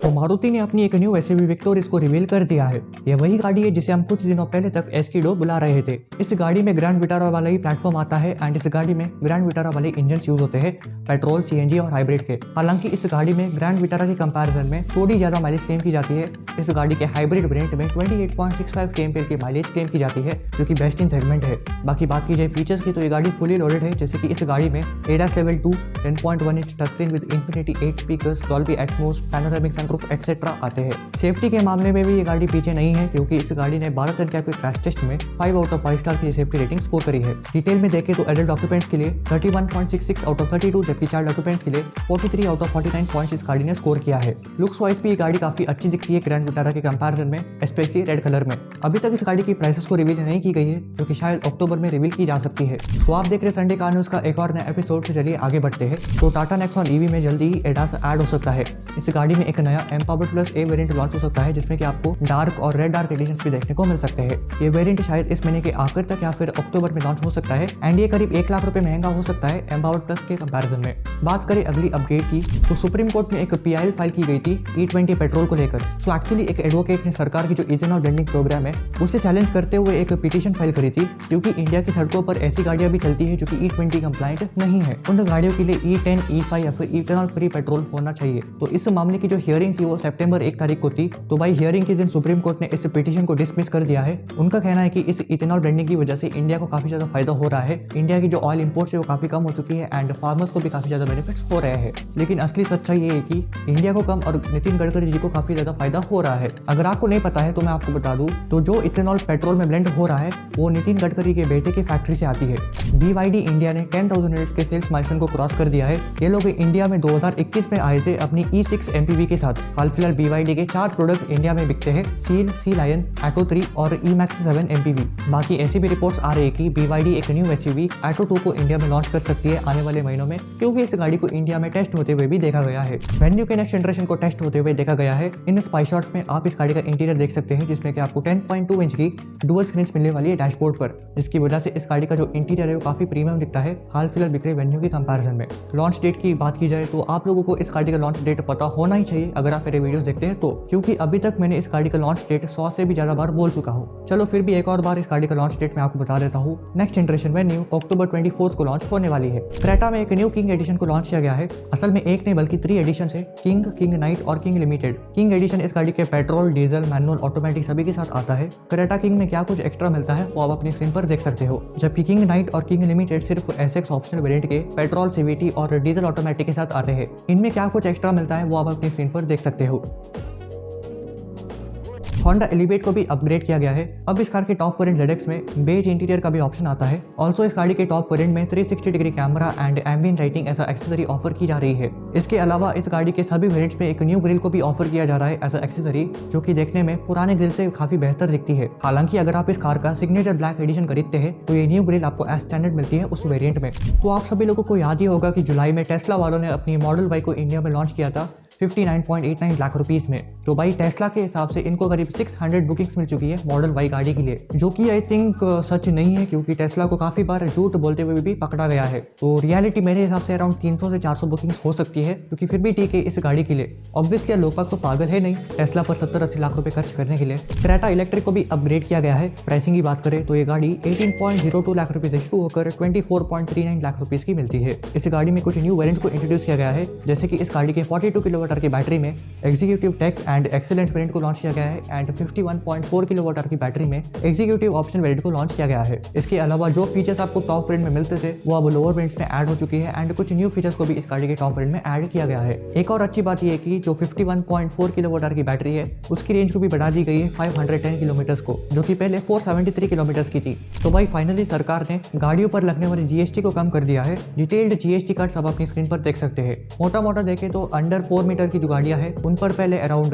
तो मारुति ने अपनी एक न्यू एसयूवी विक्टोरिस को रिवील कर दिया है। ये वही गाड़ी है जिसे हम कुछ दिनों पहले तक एस्कीडो बुला रहे थे। इस गाड़ी में ग्रैंड विटारा वाला ही प्लेटफॉर्म आता है एंड इस गाड़ी में ग्रैंड विटारा वाले इंजन यूज होते हैं, पेट्रोल, सीएनजी और हाइब्रिड के। हालांकि इस गाड़ी में ग्रैंड विटारा के कंपैरिजन में थोड़ी ज्यादा माइलेज क्लेम की जाती है। इस गाड़ी के हाइब्रिड वेरिएंट में 28.65 kmpl की माइलेज क्लेम की जाती है, जो कि बेस्ट इन सेगमेंट है। बाकी बात की जाए फीचर्स की तो ये गाड़ी फुली लोडेड है, जैसे कि इस गाड़ी में ADAS level 2, 10.1 inch touch screen with infinity 8 speakers, Dolby Atmos, panoramic sunroof etcetera आते हैं। सेफ्टी के मामले में भी ये गाड़ी पीछे नहीं है, क्योंकि इस गाड़ी ने भारत एनकैप के क्रैश टेस्ट में 5 आउट ऑफ 5 स्टार की सेफ्टी रेटिंग स्कोर करी है। डिटेल में देखें तो एडल्ट ऑक्यूपेंट्स के लिए 31.66 आउट ऑफ 32, जबकि चाइल्ड ऑक्यूपेंट्स के लिए 43 आउट ऑफ 49 पॉइंट्स इस गाड़ी ने स्कोर किया है। लुक्स वाइज भी ये गाड़ी काफी अच्छी दिखती है ग्रैंड विटारा के कंपैरिजन में, स्पेशली रेड कलर में। अभी तक इस गाड़ी की प्राइसेस को रिवील नहीं की गई है, जो कि शायद अक्टूबर में रिवील की जा सकती है। तो आप देख रहे संडे कार न्यूज का एक और नया एपिसोड से चलिए आगे बढ़ते हैं। तो टाटा नेक्सॉन ईवी में जल्दी ही ADAS ऐड हो सकता है। इस गाड़ी में एक नया एम्पावर्ड प्लस ए वेरिएंट लॉन्च हो सकता है, जिसमें कि आपको डार्क और रेड डार्क एडिशंस भी देखने को मिल सकते हैं। ये वेरिएंट शायद इस महीने के आखिर तक या फिर अक्टूबर में लॉन्च हो सकता है एंड ये करीब 1 लाख रुपए महंगा हो सकता है एम्पावर्ड प्लस के कंपैरिजन में। बात करें अगली अपडेट की तो सुप्रीम कोर्ट में एक PIL फाइल की गई थी E20 पेट्रोल को लेकर। सो एक्चुअली एक एडवोकेट ने सरकार की जो इथेनॉल ब्लेंडिंग प्रोग्राम है उसे चैलेंज करते हुए एक पिटीशन फाइल करी थी, क्योंकि इंडिया की सड़कों पर ऐसी गाड़ियां भी चलती है जो कि E20 कंप्लाइंट नहीं है। उन गाड़ियों के लिए E10, E5 या फिर इथेनॉल फ्री पेट्रोल होना चाहिए। तो इस मामले की जो हियरिंग थी वो सितंबर 1 तारीख को थी। तो भाई हियरिंग के दिन सुप्रीम कोर्ट ने इस पिटीशन को डिसमिस कर दिया है। उनका कहना है कि इस इथेनॉल ब्लेंडिंग की वजह से इंडिया को काफी ज्यादा फायदा हो रहा है। इंडिया की जो ऑयल इंपोर्ट्स है वो काफी कम हो चुकी है एंड फार्मर्स को भी काफी ज्यादा बेनिफिट्स हो रहे हैं। लेकिन असली सच्चाई ये है कि इंडिया को कम और नितिन गडकरी जी को काफी ज्यादा फायदा हो रहा है। अगर आपको नहीं पता है तो मैं आपको बता दूं, तो जो इथेनॉल पेट्रोल में ब्लेंड हो रहा है वो नितिन गडकरी के बेटे की फैक्ट्री से आती है। BYD इंडिया ने 10,000 यूनिट्स के सेल्स माइलस्टोन को क्रॉस कर दिया है। ये लोग इंडिया में 2021 में आए थे अपनी E6 MPV के साथ। हाल फिलहाल BYD के 4 प्रोडक्ट इंडिया में बिकते हैं, सील, सी लायन, एटो 3 और E-Max 7 MPV। बाकी ऐसी भी रिपोर्ट्स आ रही है कि BYD एक न्यू SUV एटो 2 को इंडिया में लॉन्च कर सकती है आने वाले महीनों में, क्योंकि इस गाड़ी को इंडिया में टेस्ट होते हुए भी देखा गया है। वेन्यू के नेक्स्ट जनरेशन को टेस्ट होते हुए देखा गया है। इन स्पाई शॉट्स में आप इस गाड़ी का इंटीरियर देख सकते हैं, जिसमें कि आपको 10.2 इंच की डुअल स्क्रीन मिलने वाली है डैशबोर्ड पर, जिसकी वजह से इस गाड़ी का जो इंटीरियर है वो काफी प्रीमियम दिखता है हाल फिलहाल बिक रहे वेन्यू के कंपैरिजन में। लॉन्च डेट की बात की जाए तो आप लोगों को इस गाड़ी का लॉन्च डेट पता होना ही चाहिए अगर आप मेरे वीडियोस देखते हैं तो, क्योंकि अभी तक मैंने इस गाड़ी का लॉन्च डेट 100 से भी ज्यादा बार बोल चुका हूँ। चलो फिर भी एक और बार इस गाड़ी का लॉन्च डेट मैं आपको बता देता हूँ। नेक्स्ट जनरेशन वेन्यू अक्टूबर 24 को लॉन्च होने वाली है। क्रेटा में एक न्यू किंग एडिशन को लॉन्च किया गया है। असल में एक नहीं बल्कि 3 एडिशन है, किंग, किंग नाइट और किंग लिमिटेड। किंग एडिशन इस गाड़ी के पेट्रोल, डीजल, मैनुअल, ऑटोमेटिक सभी के साथ आता है। क्रेटा किंग में क्या कुछ एक्स्ट्रा मिलता है वो आप अपनी स्क्रीन पर देख सकते हो, जबकि किंग नाइट और किंग लिमिटेड सिर्फ SX ऑप्शनल वेरिएंट के पेट्रोल, CVT और डीजल ऑटोमेटिक के साथ आते हैं। इनमें क्या कुछ एक्स्ट्रा मिलता है वो आप अपनी स्क्रीन पर देख सकते हो। होंडा एलिवेट को भी अपग्रेड किया गया है। अब इस कार के टॉप वेरिएंट ZX में बेज इंटीरियर का भी ऑप्शन आता है। ऑल्सो इस गाड़ी के टॉप वेरिएंट में 360 degree camera and ambient lighting ऐसा एक्सेसरी ऑफर की जा रही है। इसके अलावा इस गाड़ी के सभी वेरिएंट्स में एक न्यू ग्रिल को भी ऑफर किया जा रहा है ऐसा एक्सेसरी, जो कि देखने में पुराने ग्रिल से काफी बेहतर दिखती है। हालांकि अगर आप इस कार का सिग्नेचर ब्लैक एडिशन खरीदते हैं तो ये न्यू ग्रिल आपको एज स्टैंडर्ड मिलती है उस वेरिएंट में। तो आप सभी लोगों को याद ही होगा कि जुलाई में टेस्ला वालों ने अपनी मॉडल Y को इंडिया में लॉन्च किया था 59.89 लाख रुपीस में। तो भाई टेस्ला के हिसाब से इनको करीब 600 बुकिंग्स मिल चुकी है मॉडल Y गाड़ी के लिए, जो कि आई थिंक सच नहीं है, क्योंकि टेस्ला को काफी बार झूठ बोलते हुए भी पकड़ा गया है। तो रियलिटी मेरे हिसाब से अराउंड 300 से 400 बुकिंग्स हो सकती है, क्योंकि फिर भी ठीक है इस गाड़ी के लिए। ऑब्वियसली लोग तो पागल है नहीं टेस्ला पर 70-80 लाख रुपए खर्च करने के लिए। क्रेटा इलेक्ट्रिक को भी अपग्रेड किया गया है। प्राइसिंग की बात करें तो ये गाड़ी 18.02 लाख रुपए से शुरू होकर 24.39 लाख रुपीस की मिलती है। इस गाड़ी में कुछ न्यू वेरिएंट्स को इंट्रोड्यूस किया गया है, जैसे कि इस गाड़ी के 42 किलोवाट की बैटरी में executive tech and excellent variant को लॉन्च किया गया है एंड 51.4 किलोवाट की बैटरी में एग्जीक्यूटिव ऑप्शन वेरिएंट को लॉन्च किया गया है। इसके अलावा जो फीचर्स आपको टॉप वेरिएंट में मिलते थे वो अब लोअर वेरिएंट्स में ऐड हो चुकी है एंड कुछ न्यू फीचर्स को भी इस गाड़ी के टॉप वेरिएंट में ऐड किया गया है। एक और अच्छी बात यह है कि जो 51.4 किलोवाट की बैटरी है उसकी रेंज को भी बढ़ा दी गई है 510 किलोमीटर को, जो कि पहले 473 किलोमीटर की थी। तो भाई फाइनली सरकार ने गाड़ियों पर लगने वाली GST को कम कर दिया है। डिटेल्ड GST कार्ड्स आप अपनी स्क्रीन पर देख सकते हैं। मोटा मोटा देखें तो अंडर 4 मीटर की जो गाड़ियां हैं उन पर पहले अराउंड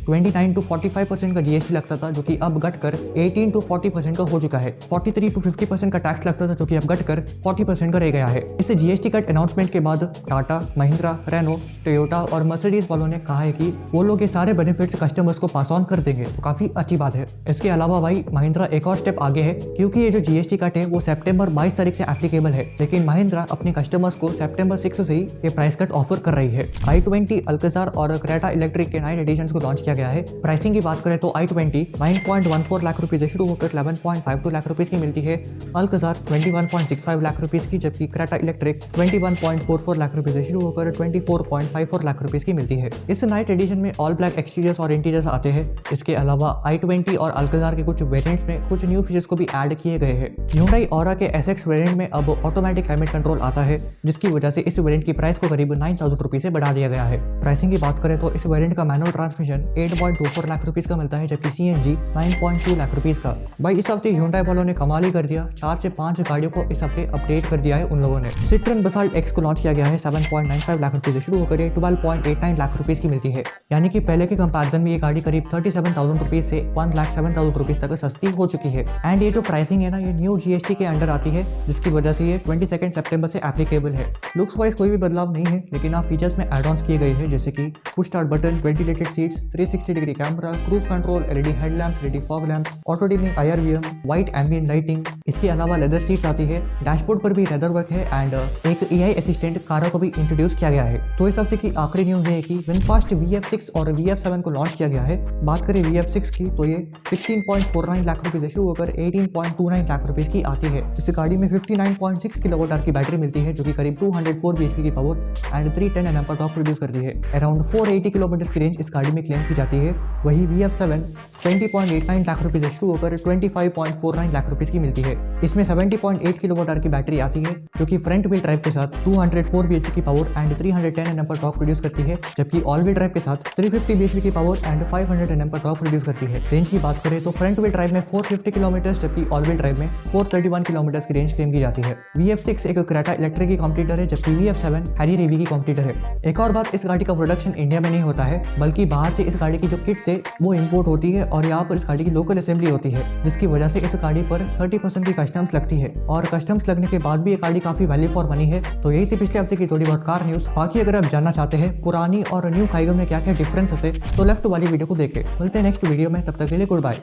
29 to 45% का जीएसटी लगता था, जो कि अब घटकर 18 to 40% का हो चुका है। 43 to 50% का टैक्स लगता था, जो कि अब घटकर 40% का रह गया है। इस जीएसटी कट अनाउंसमेंट के बाद टाटा, महिंद्रा, रेनो, टोयोटा और मर्सिडीज वालों ने कहा है कि वो लोग ये सारे बेनिफिट्स कस्टमर्स को पास ऑन कर देंगे, तो काफी अच्छी बात है। इसके अलावा भाई महिंद्रा एक और स्टेप आगे है, क्योंकि ये जो जीएसटी कट है वो सितंबर 22 तारीख से एप्लीकेबल है, लेकिन महिंद्रा अपने कस्टमर्स को सितंबर 6 से ही ये प्राइस कट ऑफर कर रही है। i20, अल्कजार और क्रेटा इलेक्ट्रिक के 9 एडिशन को लॉन्च किया गया है। प्राइसिंग की बात करें तो i20 9.14 लाख रुपए से शुरू होकर 11.52 लाख रुपए की मिलती है, अल्कजार 21.65 लाख रुपए की, जबकि क्रेटा इलेक्ट्रिक 21.44 लाख रुपए से शुरू होकर 24.54 लाख रुपए की मिलती है। इस नाइट एडिशन में ऑल ब्लैक एक्सटीरियर्स और इंटीरियर्स आते हैं। इसके अलावा i20 और अल्कजार के कुछ वेरिएंट्स में कुछ न्यू फीचर्स को भी ऐड किए गए हैं। Hyundai Aura के SX वेरिएंट में अब ऑटोमेटिक क्लाइमेट कंट्रोल आता है, जिसकी वजह से इस वेरिएंट की प्राइस को करीब 9,000 रुपए से बढ़ा दिया गया है। प्राइसिंग की बात करें तो इस वेरिएंट का मैनुअल ट्रांसमिशन 8.24 लाख रुपए का मिलता है, जबकि CNG 9.2 लाख रुपए का। भाई इस हफ्ते Hyundai वालों ने कमाल ही कर दिया, 4 से 5 गाड़ियों को इस हफ्ते अपडेट कर दिया है उन लोगों ने। Citroen Basalt X को लॉन्च किया गया है, 7.95 लाख रुपए से शुरू होकर 12.89 लाख रुपए की मिलती है, यानी कि पहले के कंपैरिजन में ये गाड़ी करीब 37,000 रुपए से 1,07,000 रुपए तक सस्ती हो चुकी है। एंड ये जो प्राइसिंग है ना, ये न्यू जीएसटी के अंडर आती है, जिसकी वजह से ये 22 सितंबर से एप्लीकेबल है। लुक्स वाइज कोई भी बदलाव नहीं है, लेकिन आप फीचर्स में एड ऑन्स किए गए हैं, जैसे कि push start button, ventilated seats, 360 degree camera, cruise control, LED headlamps, LED fog lamps, auto dimming IRVM, white ambient lighting. इसके अलावा लेदर सीट्स आती है, डैशबोर्ड पर भी लेदर वर्क है एंड एक AI असिस्टेंट कारों को भी इंट्रोड्यूस किया गया है। तो इस हफ्ते की आखिरी न्यूज है कि विनफास्ट VF6 और VF7 को लॉन्च किया गया है। बात करें VF6 की तो ये 16.49 लाख रुपए से शुरू होकर 18.29 लाख रुपए की आती है। इस गाड़ी में 59.6 किलोवाट की बैटरी मिलती है, जो कि करीब 204 bhp की पावर एंड 310 Nm का टॉर्क प्रोड्यूस करती है। अराउंड 480 किलोमीटर की रेंज इस गाड़ी में क्लेम की जाती है। वही VF7 20.89 लाख रुपए से शुरू होकर 25.49 लाख रुपए की मिलती है। इसमें 70.8 किलोवाट की बैटरी आती है, जो कि फ्रंट व्हील ड्राइव के साथ 204 bhp की पावर एंड 310 Nm का टॉर्क प्रोड्यूस करती है, जबकि ऑल व्हील ड्राइव के साथ 350 bhp की पावर एंड 500 Nm का टॉर्क प्रोड्यूस करती है। रेंज की बात करें तो फ्रंट व्हील ड्राइव में 450 किलोमीटर, जबकि ऑल व्हील ड्राइव में 431 किलोमीटर की रेंज क्लेम की जाती है। VF6 एक क्रेटा इलेक्ट्रिक की कॉम्पिटिटर है, जबकि VF7 हैरी रीवी की कॉम्पिटिटर है। एक और बात, इस गाड़ी का प्रोडक्शन इंडिया में नहीं होता है, बल्कि बाहर से इस गाड़ी की जो किट्स है वो इंपोर्ट होती है और यहाँ पर इस गाड़ी की लोकल असेंबली होती है, जिसकी वजह से इस गाड़ी पर 30% की कस्टम्स लगती है और कस्टम्स लगने के बाद भी ये गाड़ी काफी वैल्यू फॉर मनी है। तो यही थी पिछले हफ्ते की थोड़ी बहुत कार न्यूज। बाकी अगर आप जानना चाहते हैं पुरानी और न्यू काइगर में क्या क्या डिफरेंसेस है, तो लेफ्ट वाली वीडियो को देखें। मिलते हैं नेक्स्ट वीडियो में, तब तक के लिए गुड बाय।